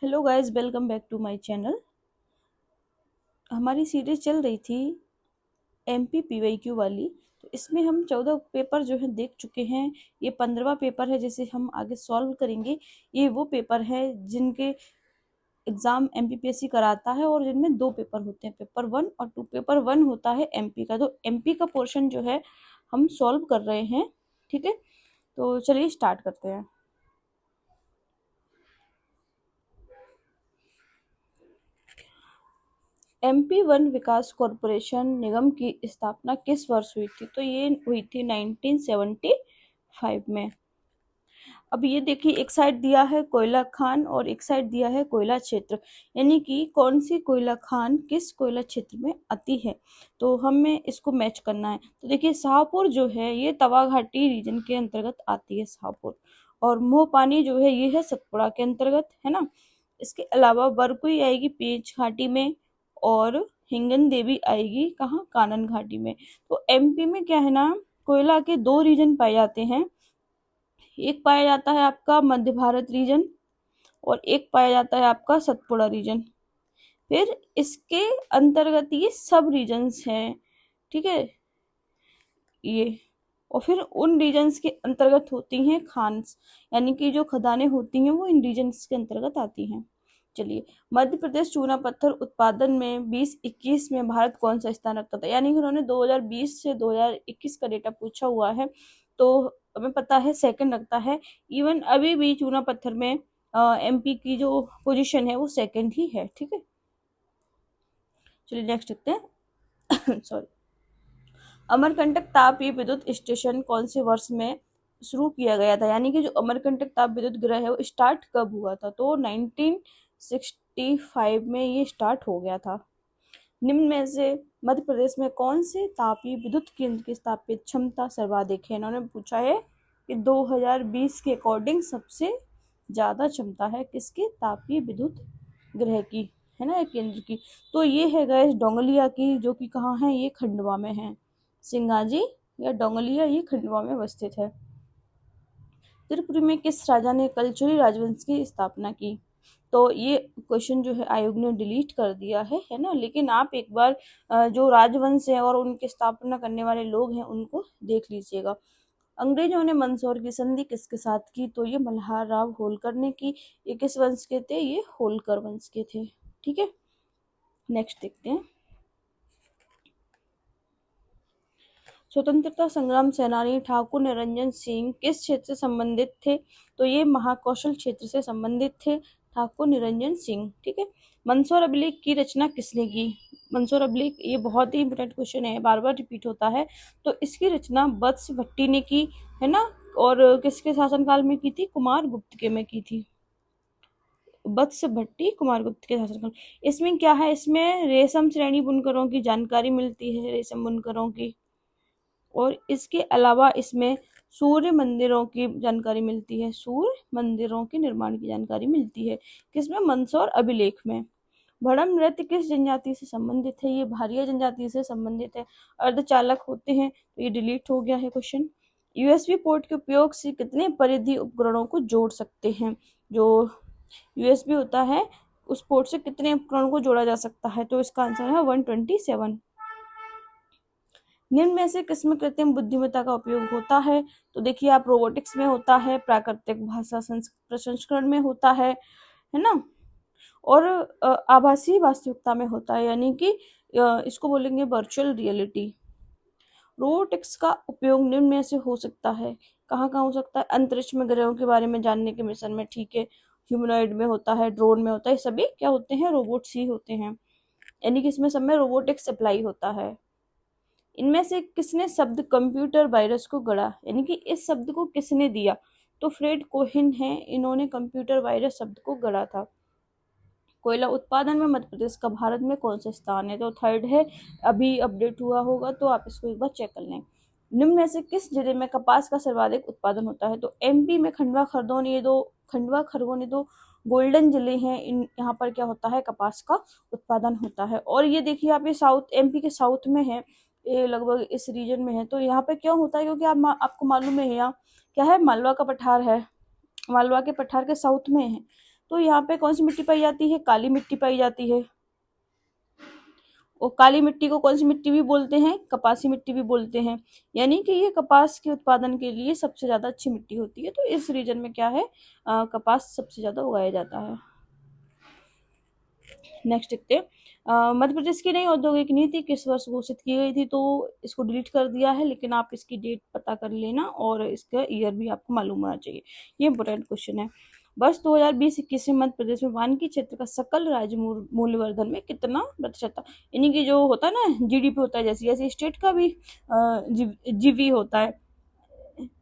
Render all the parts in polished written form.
Hello guys, welcome back to my channel. हमारी series चल रही थी एमपी पीवाईक्यू वाली। तो इसमें हम 14 पेपर जो है देख चुके हैं। ये 15वां पेपर है जिसे हम आगे सॉल्व करेंगे। ये वो पेपर है जिनके एग्जाम एमपीपीएससी कराता है और जिनमें 2 पेपर होते हैं, पेपर 1 और 2। पेपर 1 होता है एमपी का, तो एमपी का पोर्शन जो है हम सॉल्व कर रहे हैं। ठीक है, तो चलिए स्टार्ट करते हैं। एमपी वन विकास कॉरपोरेशन निगम की स्थापना किस वर्ष हुई थी? तो ये हुई थी 1975 में। अब ये देखिए, एक साइड दिया है कोयला खान और एक साइड दिया है कोयला क्षेत्र, यानी कि कौन सी कोयला खान किस कोयला क्षेत्र में आती है, तो हमें इसको मैच करना है। तो देखिए, शाहपुर जो है ये तवा घाटी रीजन के अंतर्गत आती है, शाहपुर। और मोहपानी जो है ये है सतपुड़ा के अंतर्गत, है ना। इसके अलावा बरकुई आएगी पेंच घाटी में, और हिंगन देवी आएगी कहाँ, कानन घाटी में। तो एमपी में क्या है ना, कोयला के 2 रीजन पाए जाते हैं। एक पाया जाता है आपका मध्य भारत रीजन और एक पाया जाता है आपका सतपुड़ा रीजन। फिर इसके अंतर्गत ये सब रीजन्स हैं, ठीक है ये। और फिर उन रीजन्स के अंतर्गत होती हैं खान्स, यानी कि जो खदानें होती हैं वो इन रीजन्स के अंतर्गत आती हैं। चलिए, मध्य प्रदेश चूना पत्थर उत्पादन में 2021 में भारत कौन सा स्थान रखता था? यानी कि उन्होंने 2020 से 2021 का डेटा पूछा हुआ है, तो हमें पता है सेकंड रखता है। इवन अभी भी चूना पत्थर में एमपी की जो पोजीशन है वो सेकंड ही है। ठीक है, चलिए नेक्स्ट देखते हैं। सॉरी। अमरकंटक ताप विद्युत स्टेशन कौन से वर्ष में शुरू किया गया था? यानी कि जो अमरकंटक ताप विद्युत गृह है वो स्टार्ट कब हुआ था? तो 1965 में ये स्टार्ट हो गया था। निम्न में से मध्य प्रदेश में कौन से तापीय विद्युत केंद्र की स्थापित क्षमता सर्वाधिक है? इन्होंने पूछा है कि 2020 के अकॉर्डिंग सबसे ज्यादा क्षमता है किसकी, तापीय विद्युत गृह की, है ना, केंद्र की। तो ये है गैस डोंगलिया की, जो कि कहाँ है, ये खंडवा में है। सिंगाजी या डोंगलिया ये खंडवा में अवस्थित है। त्रिपुरी में किस राजा ने कलचुरी राजवंश की स्थापना की? तो ये क्वेश्चन जो है आयोग ने डिलीट कर दिया है ना। लेकिन आप एक बार जो राजवंश है और उनकी स्थापना करने वाले लोग हैं उनको देख लीजिएगा। अंग्रेजों ने मंदसौर की संधि किसके साथ की? तो ये मल्हार राव होलकर ने की। ये किस वंश के थे? ये होलकर वंश के थे। ठीक है, नेक्स्ट देखते हैं। स्वतंत्रता संग्राम सेनानी ठाकुर निरंजन सिंह किस क्षेत्र से संबंधित थे? तो ये महाकौशल क्षेत्र से संबंधित थे, ठाकुर निरंजन सिंह। ठीक है, मंदसौर अभिलेख की रचना किसने की? मंदसौर अभिलेख ये बहुत ही इंपोर्टेंट क्वेश्चन है, बार बार रिपीट होता है। तो इसकी रचना वत्स भट्टी ने की, है ना। और किसके शासनकाल में की थी? कुमार गुप्त के में की थी। वत्स भट्टी कुमार गुप्त के शासनकाल। इसमें क्या है, इसमें रेशम श्रेणी बुनकरों की जानकारी मिलती है, रेशम बुनकरों की। और इसके अलावा इसमें सूर्य मंदिरों की जानकारी मिलती है, सूर्य मंदिरों के निर्माण की जानकारी मिलती है। किसमें? मंदसौर अभिलेख में। भड़म नृत्य किस जनजाति से संबंधित है? ये भारिया जनजाति से संबंधित है। अर्धचालक होते हैं, तो ये डिलीट हो गया है क्वेश्चन। यूएसबी पोर्ट के उपयोग से कितने परिधि उपकरणों को जोड़ सकते हैं? जो यूएसबी होता है उस पोर्ट से कितने उपकरणों को जोड़ा जा सकता है? तो इसका आंसर है 127। निम्न में से किसमें कृत्रिम बुद्धिमत्ता का उपयोग होता है? तो देखिए, आप रोबोटिक्स में होता है, प्राकृतिक भाषा प्रसंस्करण में होता है ना, और आभासी वास्तविकता में होता है, यानी कि इसको बोलेंगे वर्चुअल रियलिटी। रोबोटिक्स का उपयोग निम्न में से हो सकता है, कहाँ कहाँ हो सकता है? अंतरिक्ष में ग्रहों के बारे में जानने के मिशन में, ठीक है। ह्यूमनॉइड में होता है, ड्रोन में होता है, सभी क्या होते हैं? रोबोट्स ही होते हैं, यानी कि इसमें सब में रोबोटिक्स अप्लाई होता है। इनमें से किसने शब्द कंप्यूटर वायरस को गढ़ा? यानी कि इस शब्द को किसने दिया? तो फ्रेड कोहिन है, इन्होंने कंप्यूटर वायरस शब्द को गढ़ा था। कोयला उत्पादन में मध्य प्रदेश का भारत में कौन सा स्थान है? तो थर्ड है, अभी अपडेट हुआ होगा तो आप इसको एक बार चेक कर लें। निम्न में से किस जिले में कपास का सर्वाधिक उत्पादन होता है? तो एमपी में खंडवा खरगोन ये दो गोल्डन जिले हैं। यहाँ पर क्या होता है? कपास का उत्पादन होता है। और ये देखिए, आप ये साउथ एमपी के साउथ में है, ये लगभग इस रीजन में है। तो यहाँ पे क्यों होता है? क्योंकि आपको मालूम है यहाँ क्या है, मालवा का पठार है, मालवा के पठार के साउथ में है। तो यहाँ पे कौन सी मिट्टी पाई जाती है? काली मिट्टी पाई जाती है। और काली मिट्टी को कौन सी मिट्टी भी बोलते हैं? कपासी मिट्टी भी बोलते हैं। यानी कि ये कपास के उत्पादन के लिए सबसे ज्यादा अच्छी मिट्टी होती है। तो इस रीजन में क्या है, कपास सबसे ज्यादा उगाया जाता है। नेक्स्ट देखते हैं, मध्य प्रदेश की नई औद्योगिक नीति किस वर्ष घोषित की गई थी? तो इसको डिलीट कर दिया है, लेकिन आप इसकी डेट पता कर लेना और इसका ईयर भी आपको मालूम होना चाहिए। ये इंपॉर्टेंट क्वेश्चन है। वर्ष 2020-21 में मध्य प्रदेश में वानिकी क्षेत्र का सकल राज्य मूल्यवर्धन में कितना प्रतिशत था? यानी कि जो होता है ना, जीडीपी होता है, जैसे जैसे स्टेट का भी जीवी होता है,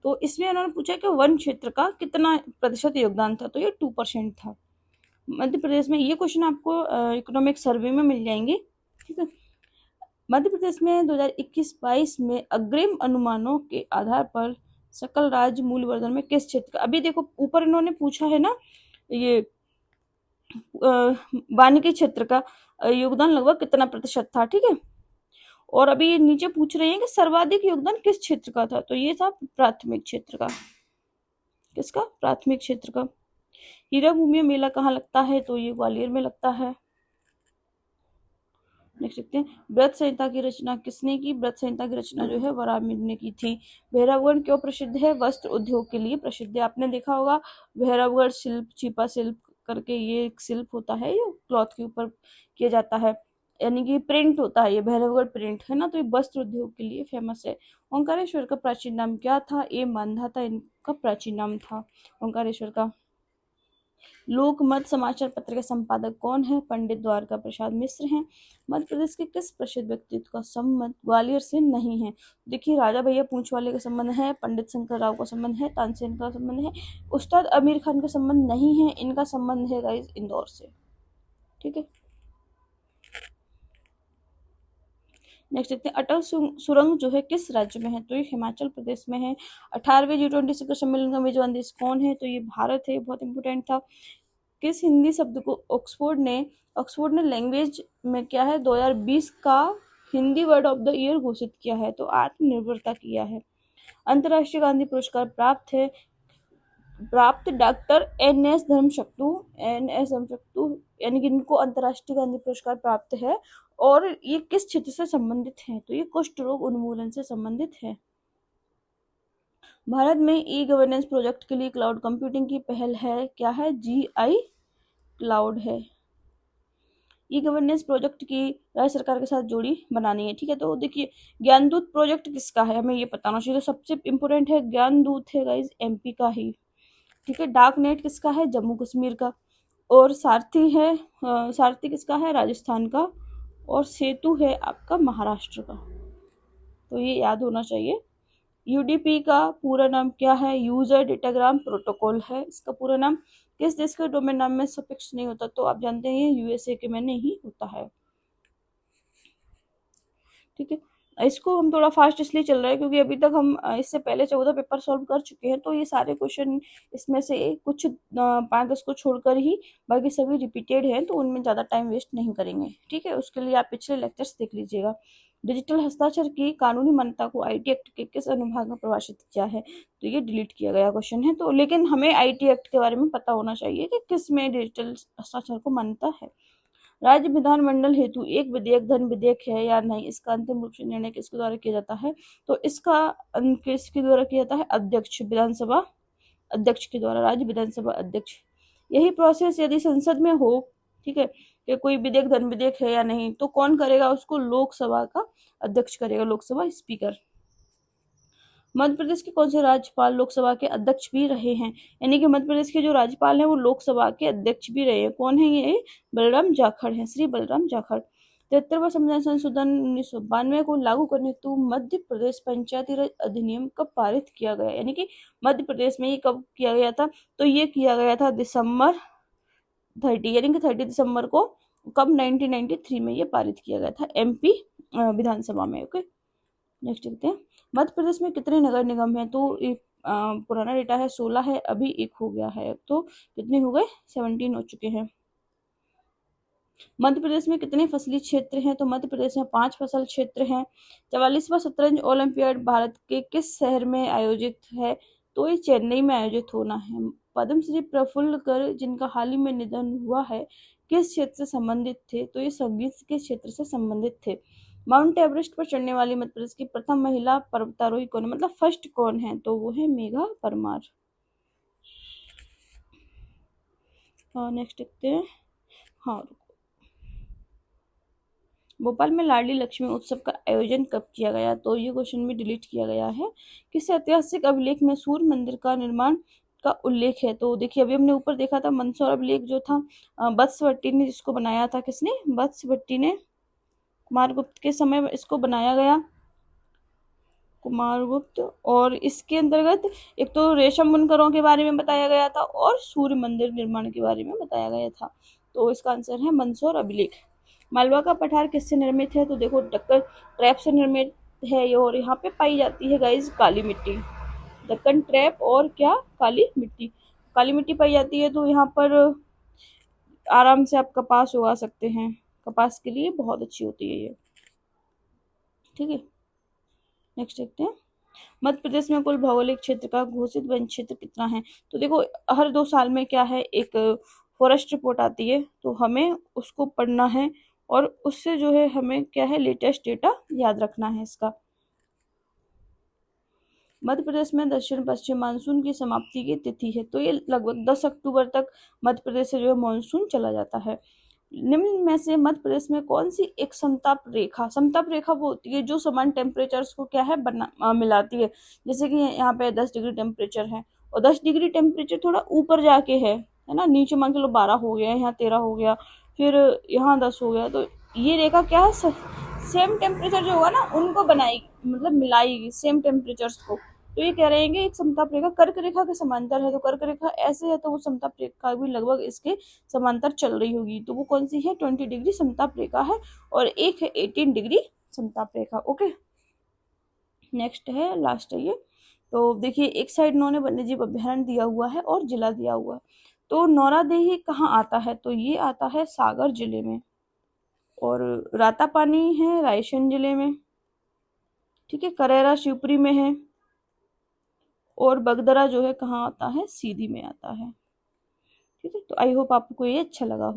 तो इसमें उन्होंने पूछा कि वन क्षेत्र का कितना प्रतिशत योगदान था, तो ये 2% था मध्य प्रदेश में। ये क्वेश्चन आपको इकोनॉमिक सर्वे में मिल जाएंगे, ठीक है। मध्य प्रदेश में 2021-22 में अग्रिम अनुमानों के आधार पर सकल राज्य मूल्यवर्धन में किस क्षेत्र का, अभी देखो ऊपर इन्होंने पूछा है ना, ये वानिकी क्षेत्र का योगदान लगभग कितना प्रतिशत था, ठीक है। और अभी ये नीचे पूछ रहे हैं कि सर्वाधिक योगदान किस क्षेत्र का था, तो ये था प्राथमिक क्षेत्र का। किसका? प्राथमिक क्षेत्र का। हीरा भूमि मेला कहाँ लगता है? तो ये ग्वालियर में लगता है। नेक्स्ट देखते हैं, व्रत संहिता की रचना किसने की? व्रत संहिता की रचना जो है वराहमिहिर ने की थी। भैरवगढ़ क्यों प्रसिद्ध है? वस्त्र उद्योग के लिए प्रसिद्ध है। आपने देखा होगा भैरवगढ़ शिल्प, छिपा शिल्प करके ये एक शिल्प होता है, ये क्लॉथ के ऊपर किया जाता है, यानी कि प्रिंट होता है, ये भैरवगढ़ प्रिंट है ना, तो ये वस्त्र उद्योग के लिए फेमस है। ओंकारेश्वर का प्राचीन नाम क्या था? ये मानधाता इनका प्राचीन नाम था ओंकारेश्वर का। लोकमत समाचार पत्र के संपादक कौन है? पंडित द्वारका प्रसाद मिश्र हैं। मध्य प्रदेश के किस प्रसिद्ध व्यक्तित्व का संबंध ग्वालियर से नहीं है? देखिए, राजा भैया पूंछ वाले का संबंध है, पंडित शंकर राव का संबंध है, तानसेन का संबंध है, उस्ताद आमिर खान का संबंध नहीं है। इनका संबंध है गाइस इंदौर से, ठीक है। नेक्स्ट देखते हैं, अटल सुरंग जो है किस राज्य में है? तो ये हिमाचल प्रदेश में है। 18वें G20 शिखर सम्मेलन का मेजबान देश कौन है? तो ये भारत है, बहुत इंपोर्टेंट था। किस हिंदी शब्द को ऑक्सफोर्ड ने लैंग्वेज में क्या है 2020 का Hindi word of the year घोषित किया है? तो आत्मनिर्भरता किया है। अंतर्राष्ट्रीय गांधी पुरस्कार प्राप्त डॉक्टर NS धर्मशक्तु यानी कि इनको अंतर्राष्ट्रीय गांधी पुरस्कार प्राप्त है। और ये किस क्षेत्र से संबंधित है? तो ये कुष्ठ रोग उन्मूलन से संबंधित है। भारत में ई-गवर्नेंस प्रोजेक्ट के लिए क्लाउड कंप्यूटिंग की पहल है, क्या है? GI क्लाउड है। ई-गवर्नेंस प्रोजेक्ट की राज्य सरकार के साथ जोड़ी बनानी है, ठीक है। तो देखिए, ज्ञानदूत प्रोजेक्ट किसका है, हमें ये बताना चाहिए। तो सबसे इंपोर्टेंट है ज्ञानदूत है गाइस MP का ही, ठीक है। डार्क नेट किसका है? जम्मू कश्मीर का। और सारथी किसका है? राजस्थान का। और सेतु है आपका महाराष्ट्र का। तो ये याद होना चाहिए। UDP का पूरा नाम क्या है? यूजर डेटाग्राम प्रोटोकॉल है इसका पूरा नाम। किस देश का डोमेन नाम में सफिक्स नहीं होता? तो आप जानते हैं ये USA के में नहीं होता है, ठीक है। इसको हम थोड़ा फास्ट इसलिए चल रहा है क्योंकि अभी तक हम इससे पहले 14 पेपर सॉल्व कर चुके हैं, तो ये सारे क्वेश्चन इसमें से कुछ 5-10 को छोड़कर ही बाकी सभी रिपीटेड हैं, तो उनमें ज़्यादा टाइम वेस्ट नहीं करेंगे, ठीक है। उसके लिए आप पिछले लेक्चर्स देख लीजिएगा। डिजिटल हस्ताक्षर की कानूनी मान्यता को IT एक्ट के किस अनुभाग में परिभाषित किया है? तो ये डिलीट किया गया क्वेश्चन है, तो लेकिन हमें IT एक्ट के बारे में पता होना चाहिए कि किस में डिजिटल हस्ताक्षर को मान्यता है। राज्य विधानमंडल हेतु एक विधेयक धन विधेयक है या नहीं, इसका अंतिम रूप से निर्णय किसके द्वारा किया जाता है? तो इसका किसके द्वारा किया जाता है? अध्यक्ष, विधानसभा अध्यक्ष के द्वारा, राज्य विधानसभा अध्यक्ष। यही प्रोसेस यदि संसद में हो, ठीक है, कि कोई विधेयक धन विधेयक है या नहीं, तो कौन करेगा उसको? लोकसभा का अध्यक्ष करेगा, लोकसभा स्पीकर। मध्य प्रदेश के कौन से राज्यपाल लोकसभा के अध्यक्ष भी रहे हैं? यानी कि मध्य प्रदेश के जो राज्यपाल हैं वो लोकसभा के अध्यक्ष भी रहे हैं। कौन है ये? बलराम जाखड़ हैं, श्री बलराम जाखड़। 73वां संविधान संशोधन 1992 को लागू करने हेतु मध्य प्रदेश पंचायती राज अधिनियम कब पारित किया गया? यानी कि मध्य प्रदेश में ये कब किया गया था? तो ये किया गया था December 30, यानी कि 30 दिसंबर को। कब? 1993 में ये पारित किया गया था MP विधानसभा में, ओके। नेक्स्ट देखते हैं, मध्य प्रदेश में कितने नगर निगम हैं? तो पुराना डेटा है 16 है, अभी 1 हो गया है, तो कितने हो गए? 17 हो चुके हैं। मध्य प्रदेश में कितने फसली क्षेत्र हैं? तो मध्य प्रदेश में 5 फसल क्षेत्र हैं। 44वां शतरंज ओलंपियाड भारत के किस शहर में आयोजित है? तो ये चेन्नई में आयोजित होना है। पद्मश्री प्रफुल्ल कर जिनका हाल ही में निधन हुआ है किस क्षेत्र से संबंधित थे? तो ये संगीत के क्षेत्र से संबंधित थे। माउंट एवरेस्ट पर चढ़ने वाली मध्य प्रदेश की प्रथम महिला पर्वतारोही कौन है, मतलब फर्स्ट कौन है? तो वो है मेघा परमार। नेक्स्ट देखते हैं। हाँ, भोपाल में लाडली लक्ष्मी उत्सव का आयोजन कब किया गया? तो ये क्वेश्चन भी डिलीट किया गया है। किस ऐतिहासिक अभिलेख में सूर्य मंदिर का निर्माण का उल्लेख है? तो देखिए अभी हमने ऊपर देखा था मंदसौर अभिलेख जो था वत्स भट्टी ने जिसको बनाया था, किसने? वत्स भट्टी ने। कुमारगुप्त के समय इसको बनाया गया, कुमारगुप्त। और इसके अंतर्गत एक तो रेशम बुनकरों के बारे में बताया गया था और सूर्य मंदिर निर्माण के बारे में बताया गया था। तो इसका आंसर है मंदसौर अभिलेख। मालवा का पठार किससे निर्मित है? तो देखो दक्कन ट्रैप से निर्मित है ये, और यहाँ पे पाई जाती है गाइज काली मिट्टी। दक्कन ट्रैप और क्या? काली मिट्टी। काली मिट्टी पाई जाती है, तो यहाँ पर आराम से आप कपास उगा सकते हैं। कपास के लिए बहुत अच्छी होती है ये। ठीक है, नेक्स्ट देखते हैं। मध्य प्रदेश में कुल भौगोलिक क्षेत्र का घोषित वन क्षेत्र कितना है? तो देखो हर 2 साल में क्या है, एक फॉरेस्ट रिपोर्ट आती है, तो हमें उसको पढ़ना है और उससे जो है हमें क्या है, लेटेस्ट डेटा याद रखना है इसका। मध्य प्रदेश में दक्षिण पश्चिम मानसून की समाप्ति की तिथि है? तो ये लगभग 10 अक्टूबर तक मध्य प्रदेश से जो है मानसून चला जाता है। निम्न में से मध्य प्रदेश में कौन सी एक समताप रेखा, समताप रेखा वो होती है जो समान टेम्परेचर्स को क्या है मिलाती है। जैसे कि यहाँ पे 10 डिग्री टेम्परेचर है और 10 डिग्री टेम्परेचर थोड़ा ऊपर जाके है ना, नीचे मान के लो 12 हो गया, यहाँ 13 हो गया, फिर यहाँ 10 हो गया, तो ये रेखा क्या है, सेम टेम्परेचर जो होगा ना उनको बनाएगी, मतलब मिलाएगी सेम टेम्परेचर्स को। तो ये कह रहे हैं कि एक समताप रेखा कर्क रेखा के समांतर है, तो कर्क रेखा ऐसे है तो वो समताप रेखा भी लगभग इसके समांतर चल रही होगी। तो वो कौन सी है? 20 डिग्री समताप रेखा है, और एक है 18 डिग्री समताप रेखा। ओके, नेक्स्ट है, लास्ट है ये। तो देखिए एक साइड इन्होंने वन्यजीव अभ्यारण्य दिया हुआ है और जिला दिया हुआ है। तो नौरादेही कहाँ आता है? तो ये आता है सागर जिले में, और रातापानी है रायसेन जिले में। ठीक है, करेरा शिवपुरी में है, और बगदरा जो है कहाँ आता है? सीधी में आता है। ठीक है, तो आई होप आपको ये अच्छा लगा हो।